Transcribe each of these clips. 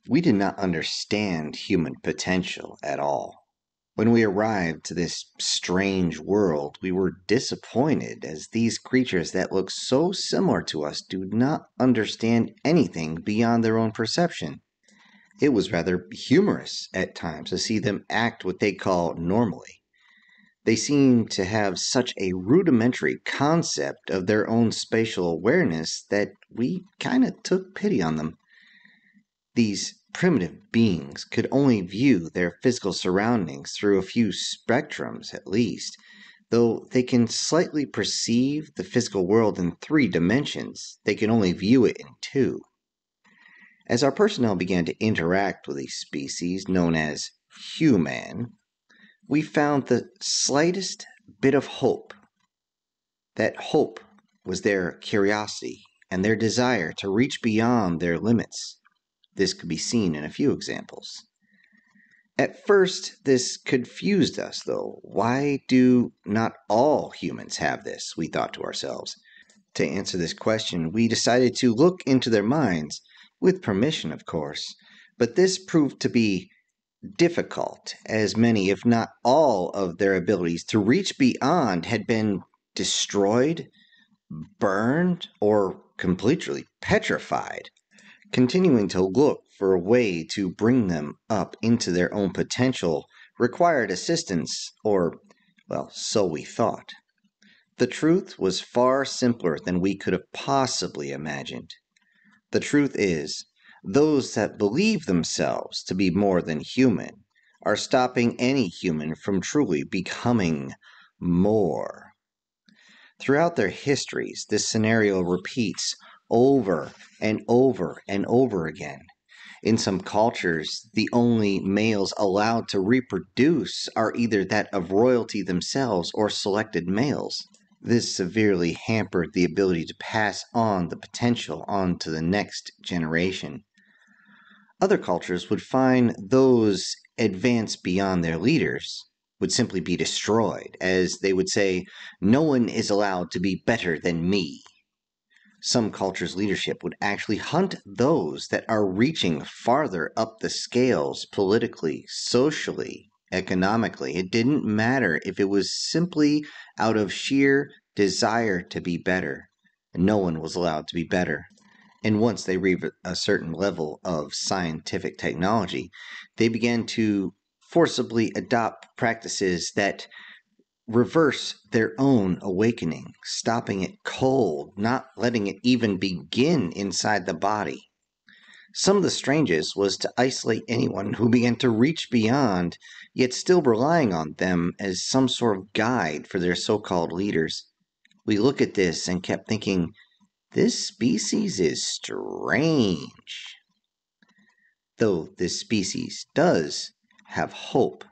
We did not understand human potential at all. When we arrived to this strange world, we were disappointed as these creatures that look so similar to us do not understand anything beyond their own perception. It was rather humorous at times to see them act what they call normally. They seemed to have such a rudimentary concept of their own spatial awareness that we kind of took pity on them. These primitive beings could only view their physical surroundings through a few spectrums at least, though they can slightly perceive the physical world in 3 dimensions, they can only view it in two. As our personnel began to interact with a species known as human, we found the slightest bit of hope. That hope was their curiosity and their desire to reach beyond their limits. This could be seen in a few examples. At first, this confused us, though. Why do not all humans have this? We thought to ourselves. To answer this question, we decided to look into their minds, with permission, of course, but this proved to be difficult, as many, if not all, of their abilities to reach beyond had been destroyed, burned, or completely petrified. Continuing to look for a way to bring them up into their own potential required assistance, or, well, so we thought. The truth was far simpler than we could have possibly imagined. The truth is, those that believe themselves to be more than human are stopping any human from truly becoming more. Throughout their histories, this scenario repeats over and over and over again. In some cultures, the only males allowed to reproduce are either that of royalty themselves or selected males. This severely hampered the ability to pass on the potential on to the next generation. Other cultures would find those advanced beyond their leaders would simply be destroyed, as they would say, "No one is allowed to be better than me." Some cultures' leadership would actually hunt those that are reaching farther up the scales politically, socially, economically. It didn't matter if it was simply out of sheer desire to be better. No one was allowed to be better. And once they reached a certain level of scientific technology, they began to forcibly adopt practices that reverse their own awakening, stopping it cold, not letting it even begin inside the body. Some of the strangest was to isolate anyone who began to reach beyond, yet still relying on them as some sort of guide for their so-called leaders. We look at this and kept thinking, this species is strange. Though this species does have hope.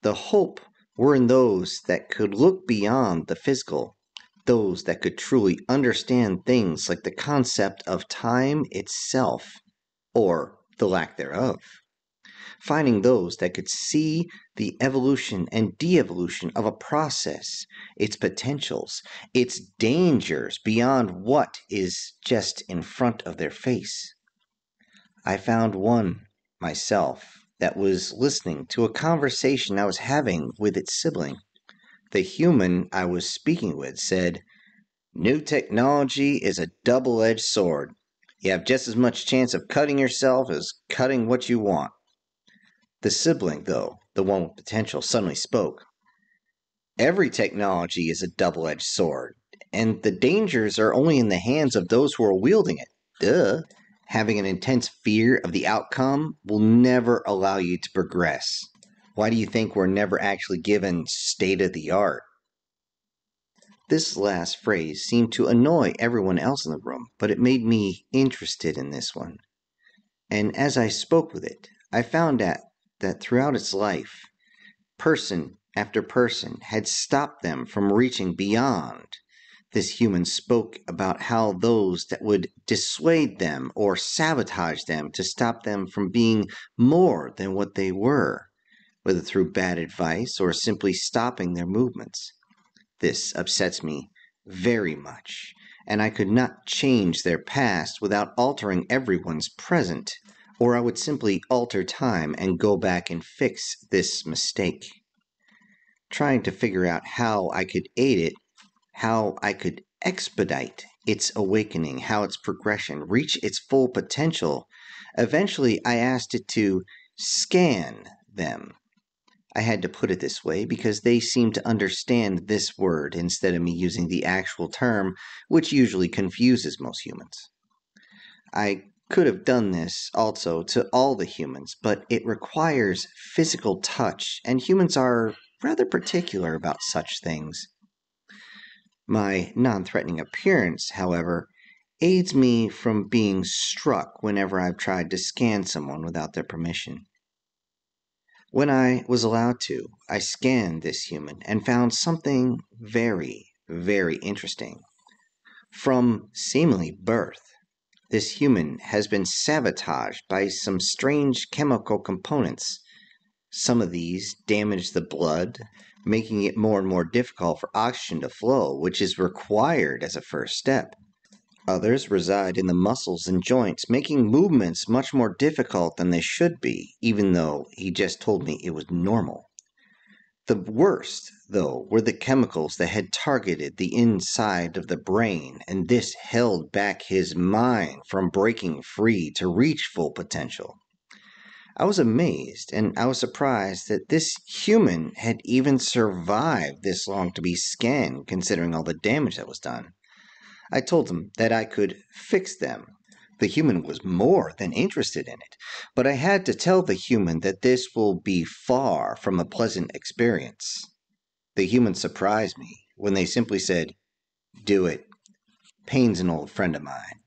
The hope were in those that could look beyond the physical, those that could truly understand things like the concept of time itself, or the lack thereof. Finding those that could see the evolution and de-evolution of a process, its potentials, its dangers beyond what is just in front of their face. I found one, myself, that was listening to a conversation I was having with its sibling. The human I was speaking with said, "New technology is a double-edged sword. You have just as much chance of cutting yourself as cutting what you want." The sibling, though, the one with potential, suddenly spoke. "Every technology is a double-edged sword, and the dangers are only in the hands of those who are wielding it. Duh. Having an intense fear of the outcome will never allow you to progress. Why do you think we're never actually given state-of-the-art?" This last phrase seemed to annoy everyone else in the room, but it made me interested in this one. And as I spoke with it, I found out that throughout its life, person after person had stopped them from reaching beyond. This human spoke about how those that would dissuade them or sabotage them to stop them from being more than what they were, whether through bad advice or simply stopping their movements. This upsets me very much, and I could not change their past without altering everyone's present. or I would simply alter time and go back and fix this mistake, trying to figure out how I could aid it, how I could expedite its awakening, how its progression reach its full potential. Eventually, I asked it to scan them. I had to put it this way because they seemed to understand this word instead of me using the actual term, which usually confuses most humans. I could have done this also to all the humans, but it requires physical touch, and humans are rather particular about such things. My non-threatening appearance, however, aids me from being struck whenever I've tried to scan someone without their permission. When I was allowed to, I scanned this human and found something very, very interesting. From seemingly birth, this human has been sabotaged by some strange chemical components. Some of these damage the blood, making it more and more difficult for oxygen to flow, which is required as a first step. Others reside in the muscles and joints, making movements much more difficult than they should be, even though he just told me it was normal. The worst, though, were the chemicals that had targeted the inside of the brain, and this held back his mind from breaking free to reach full potential. I was amazed, and I was surprised that this human had even survived this long to be scanned, considering all the damage that was done. I told him that I could fix them. The human was more than interested in it, but I had to tell the human that this will be far from a pleasant experience. The human surprised me when they simply said, "Do it. Pain's an old friend of mine."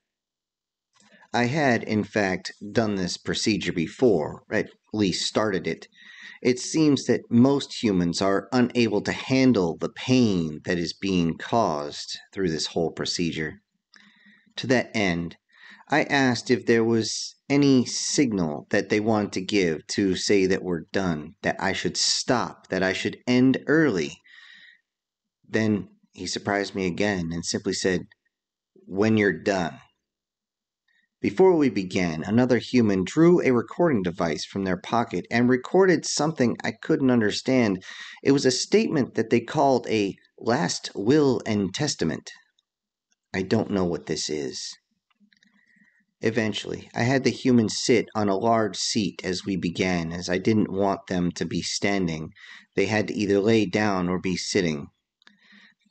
I had, in fact, done this procedure before, at least started it. It seems that most humans are unable to handle the pain that is being caused through this whole procedure. To that end, I asked if there was any signal that they wanted to give to say that we're done, that I should stop, that I should end early. Then he surprised me again and simply said, "When you're done." Before we began, another human drew a recording device from their pocket and recorded something I couldn't understand. It was a statement that they called a last will and testament. I don't know what this is. Eventually, I had the human sit on a large seat as we began, as I didn't want them to be standing. They had to either lay down or be sitting.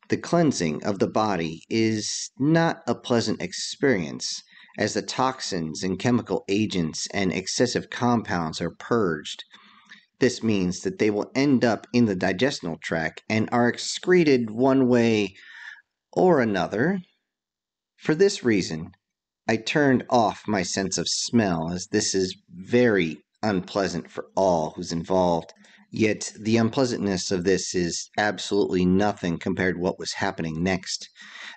The cleansing of the body is not a pleasant experience, as the toxins and chemical agents and excessive compounds are purged. This means that they will end up in the digestional tract and are excreted one way or another. For this reason, I turned off my sense of smell, as this is very unpleasant for all who's involved. Yet the unpleasantness of this is absolutely nothing compared to what was happening next.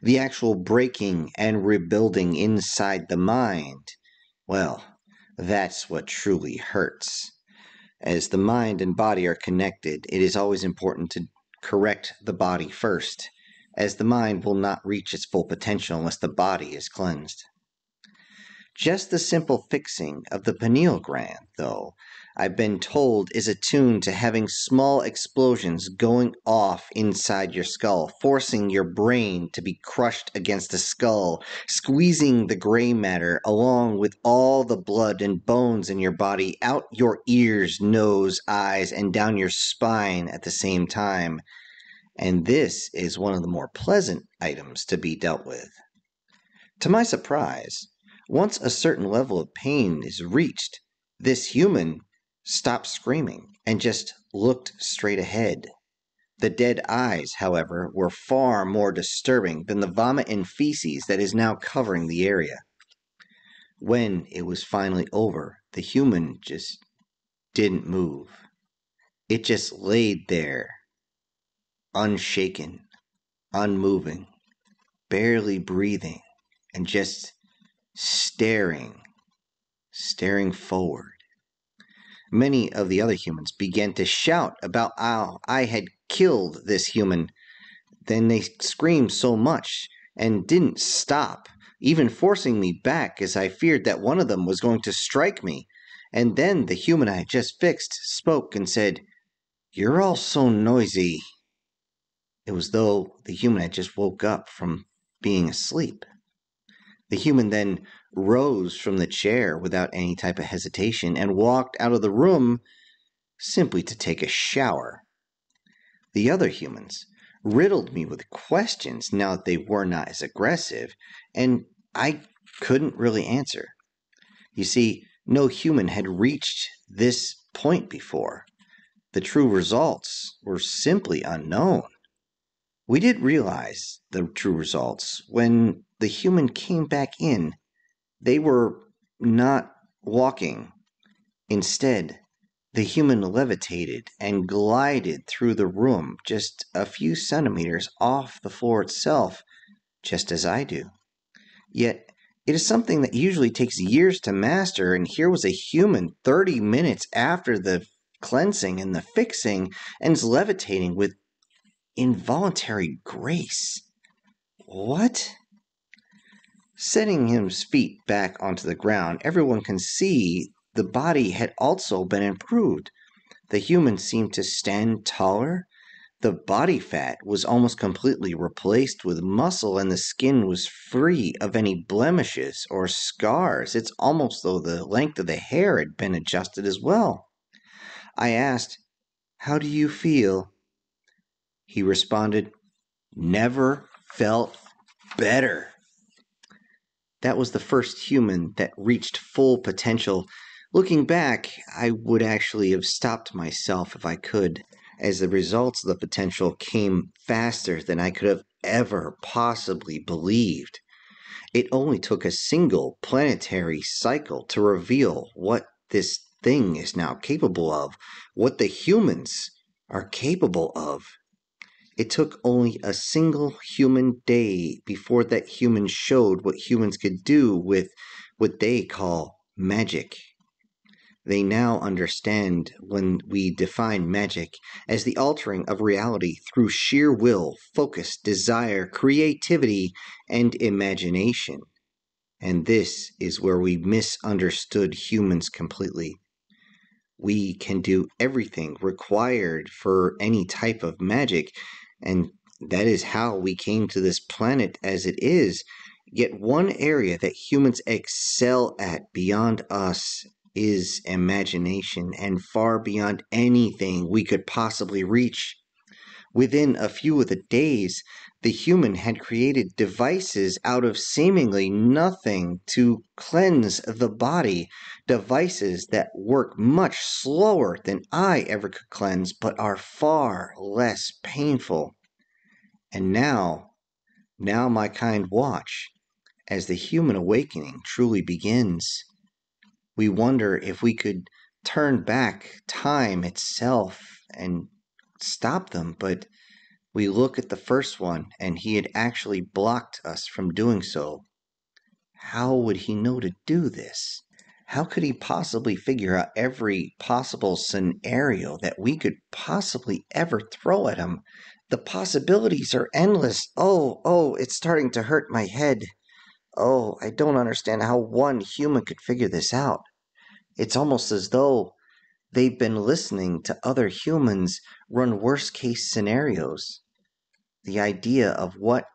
The actual breaking and rebuilding inside the mind, well, that's what truly hurts. As the mind and body are connected, it is always important to correct the body first, as the mind will not reach its full potential unless the body is cleansed. Just the simple fixing of the pineal gland, though, I've been told is attuned to having small explosions going off inside your skull, forcing your brain to be crushed against the skull, squeezing the gray matter along with all the blood and bones in your body out your ears, nose, eyes, and down your spine at the same time. And this is one of the more pleasant items to be dealt with. To my surprise, once a certain level of pain is reached, this human stopped screaming and just looked straight ahead. The dead eyes, however, were far more disturbing than the vomit and feces that is now covering the area. When it was finally over, the human just didn't move. It just laid there, unshaken, unmoving, barely breathing, and just staring forward. Many of the other humans began to shout about how I had killed this human. Then they screamed so much and didn't stop, even forcing me back as I feared that one of them was going to strike me. And then the human I had just fixed spoke and said, "You're all so noisy." It was though the human had just woke up from being asleep. The human then rose from the chair without any type of hesitation and walked out of the room simply to take a shower. The other humans riddled me with questions now that they were not as aggressive, and I couldn't really answer. You see, no human had reached this point before. The true results were simply unknown. We did realize the true results when the human came back in. They were not walking. Instead, the human levitated and glided through the room just a few centimeters off the floor itself, just as I do. Yet, it is something that usually takes years to master, and here was a human 30 minutes after the cleansing and the fixing and is levitating with involuntary grace. What? Setting his feet back onto the ground, everyone can see the body had also been improved. The human seemed to stand taller. The body fat was almost completely replaced with muscle, and the skin was free of any blemishes or scars. It's almost though the length of the hair had been adjusted as well. I asked, "How do you feel?" He responded, "Never felt better." That was the first human that reached full potential. Looking back, I would actually have stopped myself if I could, as the results of the potential came faster than I could have ever possibly believed. It only took a single planetary cycle to reveal what this thing is now capable of, what the humans are capable of. It took only a single human day before that human showed what humans could do with what they call magic. They now understand when we define magic as the altering of reality through sheer will, focus, desire, creativity, and imagination. And this is where we misunderstood humans completely. We can do everything required for any type of magic, and that is how we came to this planet as it is. Yet one area that humans excel at beyond us is imagination, and far beyond anything we could possibly reach. Within a few of the days, the human had created devices out of seemingly nothing to cleanse the body, devices that work much slower than I ever could cleanse, but are far less painful. And now my kind watch, as the human awakening truly begins. We wonder if we could turn back time itself and stop them, but we look at the first one, and he had actually blocked us from doing so. How would he know to do this? How could he possibly figure out every possible scenario that we could possibly ever throw at him? The possibilities are endless. Oh, it's starting to hurt my head. Oh, I don't understand how one human could figure this out. It's almost as though they've been listening to other humans run worst case scenarios. The idea of what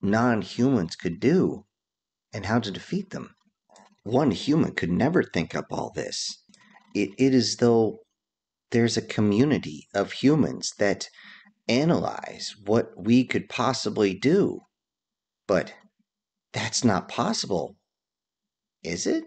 non-humans could do and how to defeat them. One human could never think up all this. It is though there's a community of humans that analyze what we could possibly do. But that's not possible, is it?